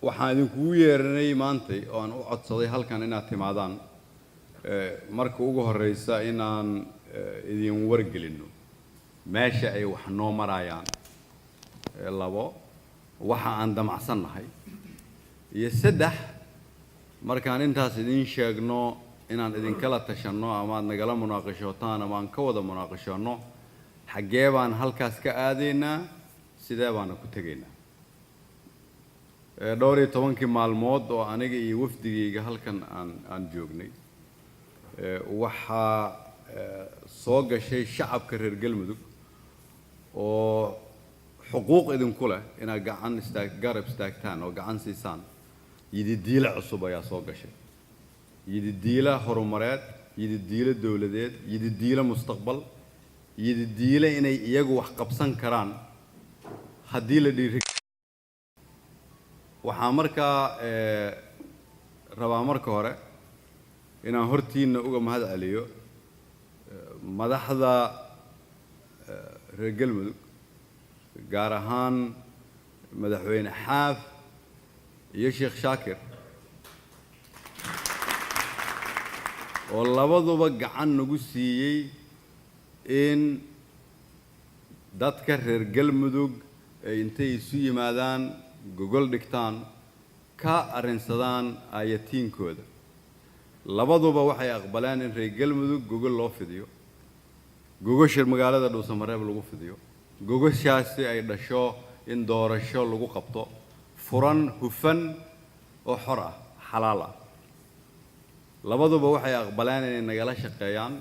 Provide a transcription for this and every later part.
waxaan idinkugu yeeranay maantay oo aan u codsaday halkan inaad timaadaan marka ugu horeysa inaan idin wargelino meesha ay wax noo marayaan labo waxa aan damacsannahay iyo saddex markaan intaas idin sheegno inaan idin kala tashanno ama aad nagala munaaqashootaan ama aan ka wada munaaqashoono xaggee baan halkaas ka aadaynaa sidee baan ku tagaynaa dhowr iyo 10 maalmood oo aniga iyo wafdigayga halkan aan joognay waxaa soo gashay shacabka reer Galmudug oo xuquuq idinku leh inaad garab istaagtaan oo gacan siisaan yididiila cusub ayaa soo gashay yididiila horumareed yididiila dawladeed yididiila mustaqbal yididiila inay iyagu wax qabsan karaan haddii la dhiiri waxaan markaa rabaa marka hore inaan hortiina uga mahad celiyo madaxda reer Galmudug gaar ahaan madaxweyne Xaaf iyo Sheekh Shaakir oo labaduba gacan nagu siiyay in dadka reer Galmudug ay intay isu yimaadaan gogol dhigtaan ka arinsadaan ayatiinkooda labaduba waxay aqbaleen in reer Galmudug gogol loo fidiyo gogosha magaalada Dhuusamareeb lagu fidiyo gogoshaasi ay dhasho in doorasho lagu qabto furan hufan oo xor ah xalaal ah labaduba waxay aqbaleen inay nagala shaqeeyaan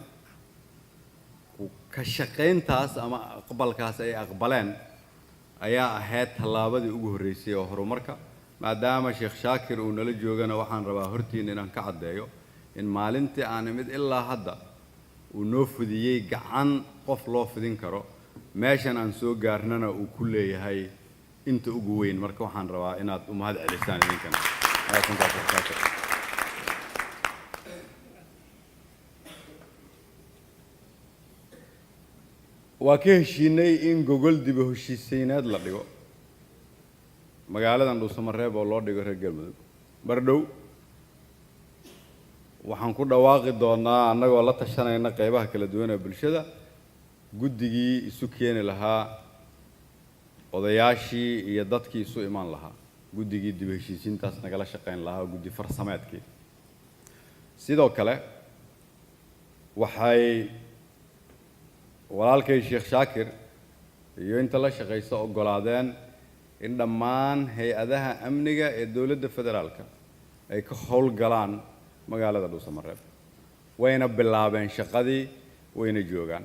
ka shaqeyntaas ama aqbalkaas ay aqbaleen ayaa ahayd tallaabadii ugu horeysay oo horumarka maadaama Sheekh Shaakir uu nala joogana waxaan rabaa hortiin inaan ka cadeeyo in maalintii aan mid ilaa hadda uu noo fudiyay gacan qof loo fidin karo meeshan aan soo gaarnana uu ku leeyahay inta ugu weyn marka waxaan rabaa inaad u mahad celisaan idinkan waa ka heshiinay in gogol dib u heshiisiineed la dhigo magaaladan Dhuusamareeb oo loo dhigo reer Galmudug bardhow waxaan ku dhawaaqi doonaa annagoo la tashanayna qaybaha kala duwan ee bulshada guddigii isu keeni lahaa odayaashii iyo dadkii isu imaan lahaa guddigii dib u heshiisiintaas nagala shaqeyn lahaa guddi farsameedkii sidoo kale waxay walaalkay Sheekh Shaakir iyo inta la shaqeyso ogolaadeen in dhammaan hay'adaha amniga ee dawladda federaalka ay ka howlgalaan magaalada Dhuusamareeb wayna bilaabeen shaqadii wayna joogaan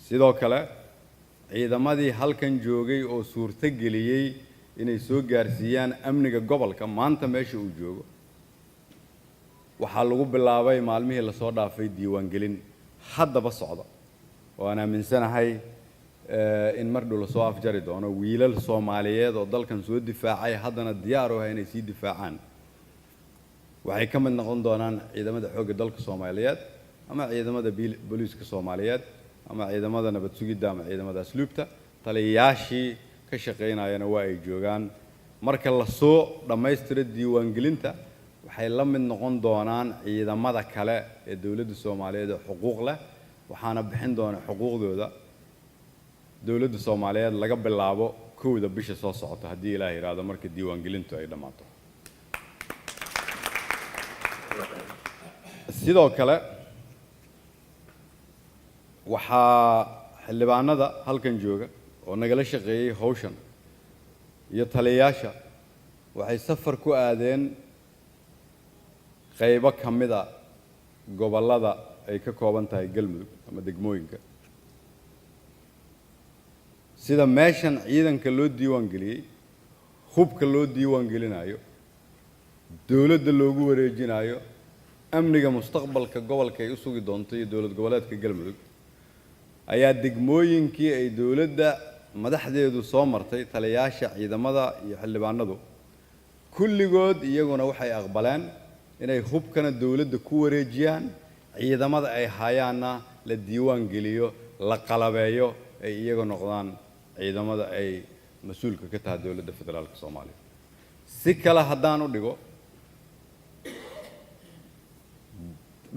sidoo kale ciidamadii halkan joogay oo suurta geliyay inay soo gaarsiiyaan amniga gobolka maanta meesha uu joogo waxaa lagu bilaabay maalmihii la soo dhaafay diiwaan gelin haddaba socda waana aaminsanahay in mar dhow la soo afjari doono wiilal Soomaaliyeed oo dalkan soo difaacay haddana diyaar u ah inay sii difaacaan waxay ka mid noqon doonaan ciidamada xoogga dalka Soomaaliyeed ama ciidamada booliiska Soomaaliyeed ama ciidamada nabad sugidda ama ciidamada asluubta taliyayaashii ka shaqeynayana waa ay joogaan marka la soo dhameystiro diiwaan gelinta waxay la mid noqon doonaan ciidamada kale ee dawladda Soomaaliyeed ee xuquuq leh waxaana bixin doona xuquuqdooda dawladda Soomaaliyeed laga bilaabo 1 bisha soo socota haddii Ilaahay yiraahdo marka diiwaan gelintu ay dhamaato sidoo kale waxaa xildhibaanada halkan jooga oo nagala shaqeeyay hawshan iyo taliyayaasha waxay safar ku aadeen qaybo kamid ah gobolada ay ka kooban tahay Galmudug ama degmooyinka sida meeshan ciidanka loo diiwaan geliyay hubka loo diiwaan gelinayo dawladda loogu wareejinayo amniga mustaqbalka gobolka ay u sugi doonto iyo dawlad goboleedka Galmudug ayaa degmooyinkii ay dawladda madaxdeedu soo martay taliyayaasha ciidamada iyo xildhibaanadu kulligood iyaguna waxay aqbaleen inay hubkana dawladda ku wareejiyaan ciidamada ay hayaana la diiwaan geliyo la qalabeeyo ay iyaga noqdaan ciidamada ay mas'uulka ka tahay dawladda federaalka Soomaaliya si kale haddaan u dhigo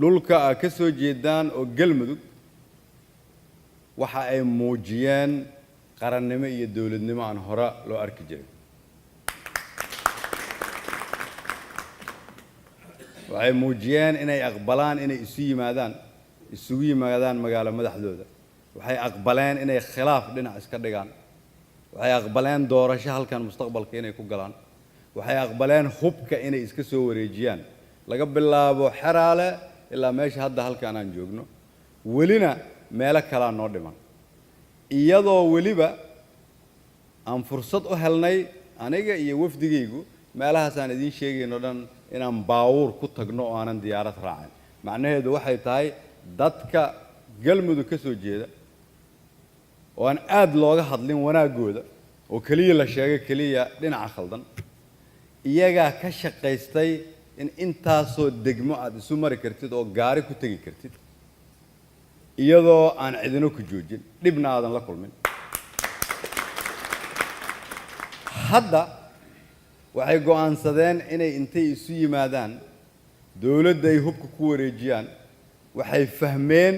dhulka ay ka soo jeedaan oo galmudug waxa ay muujiyeen qarannimo iyo dawladnimo aan hore loo arki jirin waxay muujiyeen inay aqbalaan inay isugu yimaadaan magaalo madaxdooda waxay aqbaleen inay khilaaf dhinac iska dhigaan waxay aqbaleen doorasho halkan mustaqbalka inay ku galaan waxay aqbaleen hubka inay iska soo wareejiyaan laga bilaabo xeraale ilaa meesha hadda halkan aan joogno welina meelo kale noo dhiman iyadoo weliba aan fursad u helnay aniga iyo wafdigaygu meelahaas aan idiin sheegayno dhan inaan baawur ku tagno oo aanan diyaarad raacin macnaheedu waxay tahay dadka galmudug ka soo jeeda oo aan aad looga hadlin wanaagooda oo kaliya la sheegay kaliya dhinaca khaldan iyagaa ka shaqaystay in intaasoo degmo aad isu mari kartid oo gaari ku tegi kartid iyadoo aan cidino ku joojin dhibna aadan la kulmin hadda waxay go'aansadeen inay intay isu yimaadaan dawladda ay hubka ku wareejiyaan waxay fahmeen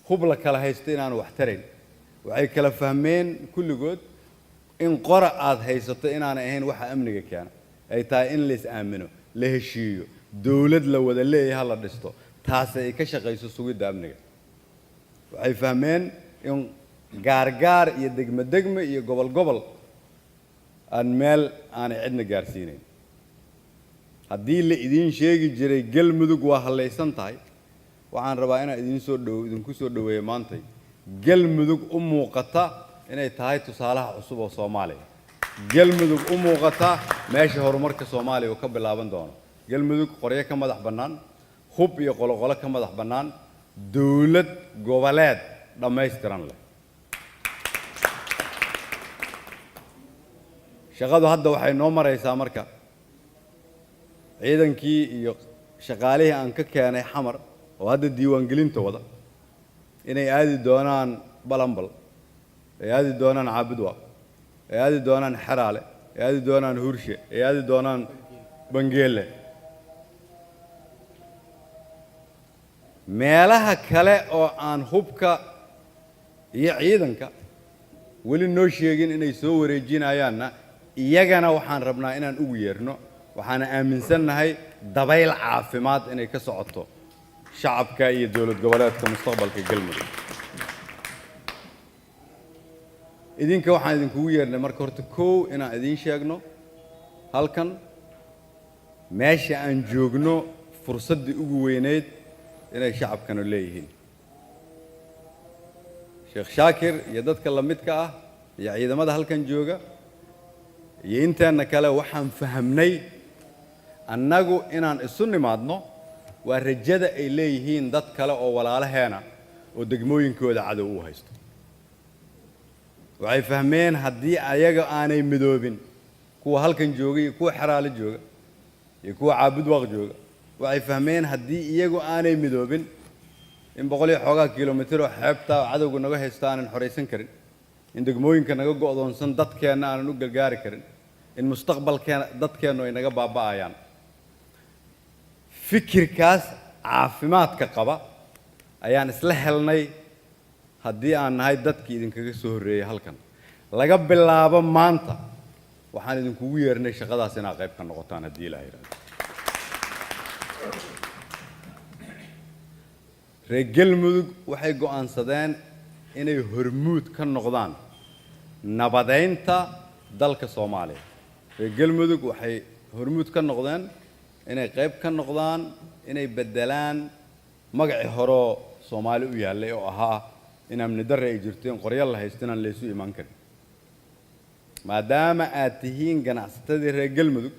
hub la kala haysto inaanu wax tarayn waxay kala fahmeen kulligood in qora aad haysato inaanay ahayn waxa amniga keena ay tahay in la is aamino la heshiiyo dawlad la wada leeyahay la dhisto taas ay ka shaqayso sugidda amniga waxay fahmeen in gaargaar iyo degmo iyo gobol aan meel aanay cidna gaarsiinayn haddii la idiin sheegi jiray galmudug waa hallaysan tahay waxaan rabaa inaan idinku soo dhaweeyo maantay galmudug u muuqata inay tahay tusaalaha cusub oo Soomaaliya galmudug u muuqata meesha horumarka Soomaaliya uu ka bilaaban doono galmudug qoryo ka madax bannaan hub iyo qoloqolo ka madax bannaan dawlad goboleed dhammaystiran leh shaqadu hadda waxay noo maraysaa marka ciidankii iyo shaqaalihii aan ka keenay xamar oo hadda diiwaangelinta wada inay aadi doonaan balambal ay aadi doonaan caabudwa ay aadi doonaan xeraale ay aadi doonaan hurshe ay aadi doonaan bangeele meelaha kale oo aan hubka iyo ciidanka weli noo sheegin inay soo wareejinayaanna iyagana waxaan rabnaa inaan ugu yeerno waxaan aaminsannahay dabayl caafimaad inay ka socoto shacabka iyo dawlad goboleedka mustaqbalka galmudug idinka waxaan idinkugu yeernay marka horta koow inaan idiin sheegno halkan meesha aan joogno fursaddii ugu weyneyd inay shacabkanu leeyihiin sheekh shaakir iyo dadka la midka ah iyo ciidamada halkan jooga iyo inteena kale waxaan fahamnay annagu inaan isu nimaadno waa rajada ay leeyihiin dad kale oo walaalaheena oo degmooyinkooda cadow u haysto waxay fahmeen haddii ayaga aanay midoobin kuwa halkan jooga iyo kuwa xeraale jooga iyo kuwa caabudwaaq jooga waxay fahmeen haddii iyagu aanay midoobin in 100 kilomitir oo xeebta cadowga naga haysta aanan xoreysan karin in degmooyinka naga go'doonsan dadkeena aanan u gargaari karin in mustaqbalkeena dadkeenu ay naga baaba'ayaan fikirkaas caafimaadka qaba ayaan isla helnay haddii aan nahay dadkii idinkaga soo horreeyay halkan laga bilaabo maanta waxaan idinkugu yeernay shaqadaas inaad qayb ka noqotaan haddii ilaahay yiraahdo reer galmudug waxay go'aansadeen inay hormuud ka noqdaan nabadeynta dalka Soomaaliya reer galmudug waxay hormuud ka noqdeen inay qayb ka noqdaan inay bedelaan magacii hore Soomaali u yaalay oo ahaa in amni darre ay jirto in qoryo la haysto inaan la isu iman karin maadaama aad tihiin ganacsatadii reer galmudug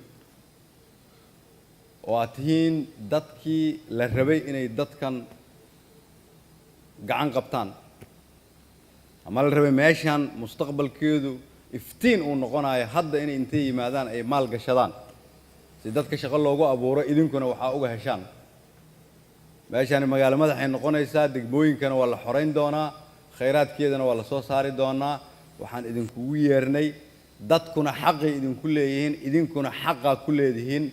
oo aad tihiin dadkii la rabay inay dadkan gacan qabtaan ama la rabay meeshan mustaqbalkeedu iftiin uu noqonayo hadda inay intay yimaadaan ay maal gashadaan si dadka shaqo loogu abuuro idinkuna waxa uga heshaan meeshan magaalo madaxay noqonaysaa degmooyinkana waa la xoreyn doonaa khayraadkeedana waa la soo saari doonaa waxaan idinkugu yeernay dadkuna xaqay idinku leeyihiin idinkuna xaqa ku leedihiin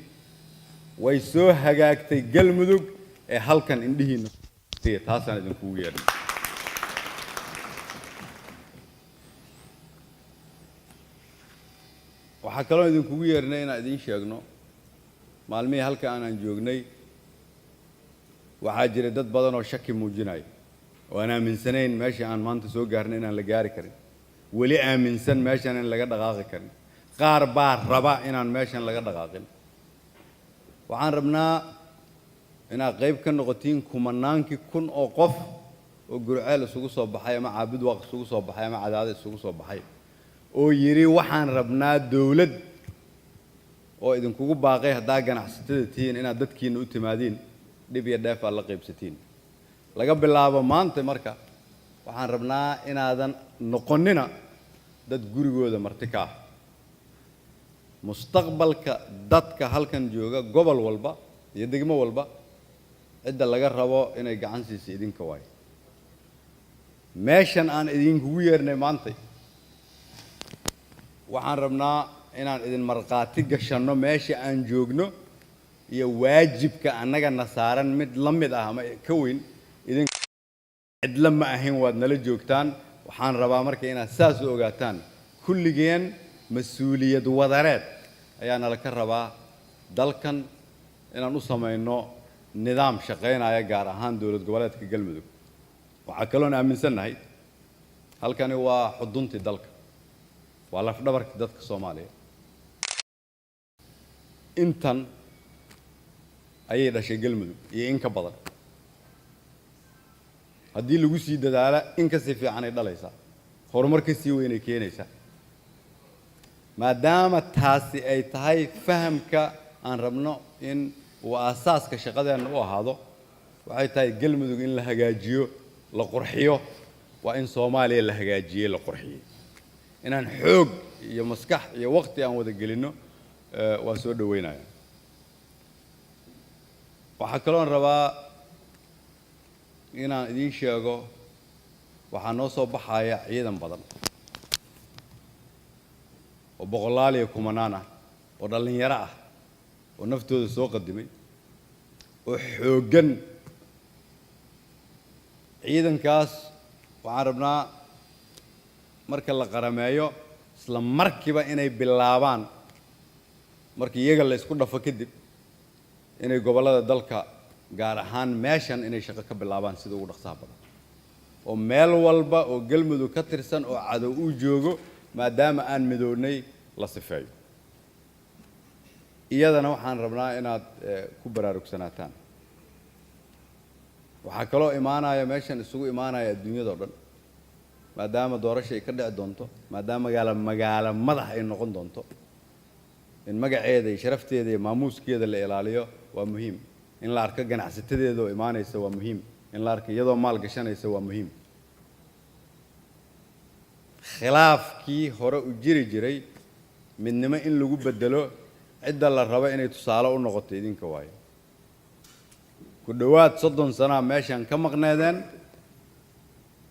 way soo hagaagtay galmudug ee halkan indhihiina taasaan idinkugu yeedhay waxaa kaloo idinkugu yeernay inaan idiin sheegno maalmihii halka aanan joognay waxaa jiray dad badan oo shaki muujinaya oo aan aaminsanayn meesha aan maanta soo gaarnay inaan la gaari karin weli aaminsan meeshan in laga dhaqaaqi karin qaar baa raba inaan meeshan laga dhaqaaqin waxaan rabnaa inaad qayb ka noqotiin kumanaankii kun oo qof oo gurceel isugu soo baxay ama caabud waaq isugu soo baxay ama cadaadad isugu soo baxay oo yiri waxaan rabnaa dawlad oo idinkugu baaqay haddaa ganacsatada tihiin inaad dadkiina u timaadiin dhib iyo dheef aad la qaybsatiin laga bilaabo maanta marka waxaan rabnaa inaadan noqonina dad gurigooda marti ka ah mustaqbalka dadka halkan jooga gobol walba iyo degmo walba cidda laga rabo inay gacan siiso idinka waay meeshan aan idinkugu yeernay maanta waxaan rabnaa inaan idin marqaati gashanno meesha aan joogno iyo waajibka annagana saaran mid la mid ah ama ka weyn idin cidla ma ahayn waad nala joogtaan waxaan rabaa marka inaad saas u ogaataan kulligeen mas'uuliyad wadareed ayaa nala ka rabaa dalkan inaan u samayno nidaam shaqaynaya gaar ahaan dowlad goboleedka galmudug waxaa kaloon aaminsanahay halkani waa xuduntii dalka waa lafdhabarkii dadka Soomaaliya intan ayay dhashay galmudug iyo in ka badan haddii lagu sii dadaala in ka si fiican ay dhalaysaa horumar ka sii weyn ay keenaysaa maadaama taasi ay tahay fahamka aan rabno in uu aasaaska shaqadeena u ahaado waxay tahay galmudug in la hagaajiyo la qurxiyo waa in Soomaaliya la hagaajiyay la qurxiyay inaan xoog iyo maskax iyo waqti aan wada gelino waa soo dhaweynaya waxa kaloon rabaa inaan idiin sheego waxaa noo soo baxaya ciidan badan oo boqolaal iyo kumanaan ah oo dhalinyaro ah oo naftooda soo qadimay oo xooggan ciidankaas waxaan rabnaa marka la qarameeyo isla markiiba inay bilaabaan markii iyaga la isku dhafo kadib inay gobolada dalka gaar ahaan meeshan inay shaqo ka bilaabaan sida ugu dhaqsaha badan oo meel walba oo galmudug ka tirsan oo cadow u joogo maadaama aan midownay la sifeeyo iyadana waxaan rabnaa inaad ku baraarugsanataan waxaa kaloo imaanaya meeshan isugu imaanaya adduunyada oo dhan maadaama doorasho ay ka dhici doonto maadaama magaalo madax ay noqon doonto in magaceeda iyo sharafteeda iyo maamuuskeeda la ilaaliyo waa muhiim in la arko ganacsatadeeda oo imaanaysa waa muhiim in la arko iyadoo maal gashanaysa waa muhiim khilaafkii hore u jiri jiray midnimo in lagu bedelo cidda la rabo inay tusaale u noqoto idinka waayo ku dhawaad 30 sano meeshan ka maqneedeen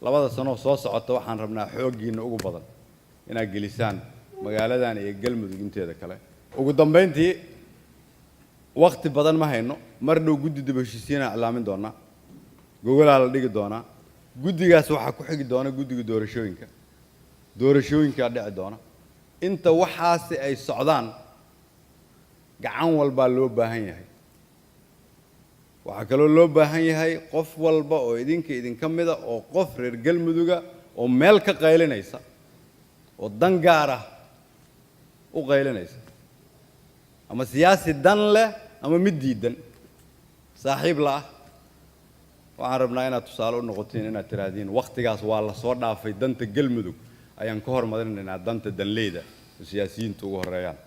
labada sano soo socota waxaan rabnaa xooggiina ugu badan inaad gelisaan magaaladan iyo galmudug inteeda kale ugu dambeyntii waqti badan ma hayno mar dhow guddi dib u heshiisiin iclaamin doona gogolaa la dhigi doona guddigaas waxaa ku xigi doona guddiga doorashooyinka dhici doona inta waxaasi ay socdaan gacan walba loo baahan yahay waxaa kaloo loo baahan yahay qof walba oo idinka mida oo qof reer galmuduga oo meel ka qaylinaysa oo dan gaar ah u qaylinaysa ama siyaasi dan leh ama mid diidan saaxiib la ah waxaan rabnaa inaad tusaale u noqotiin inaad tiraahdiin waqtigaas waa la soo dhaafay danta galmudug ayaan ka hormarinaynaa danta danleyda oo siyaasiyiintu ugu horeeyaan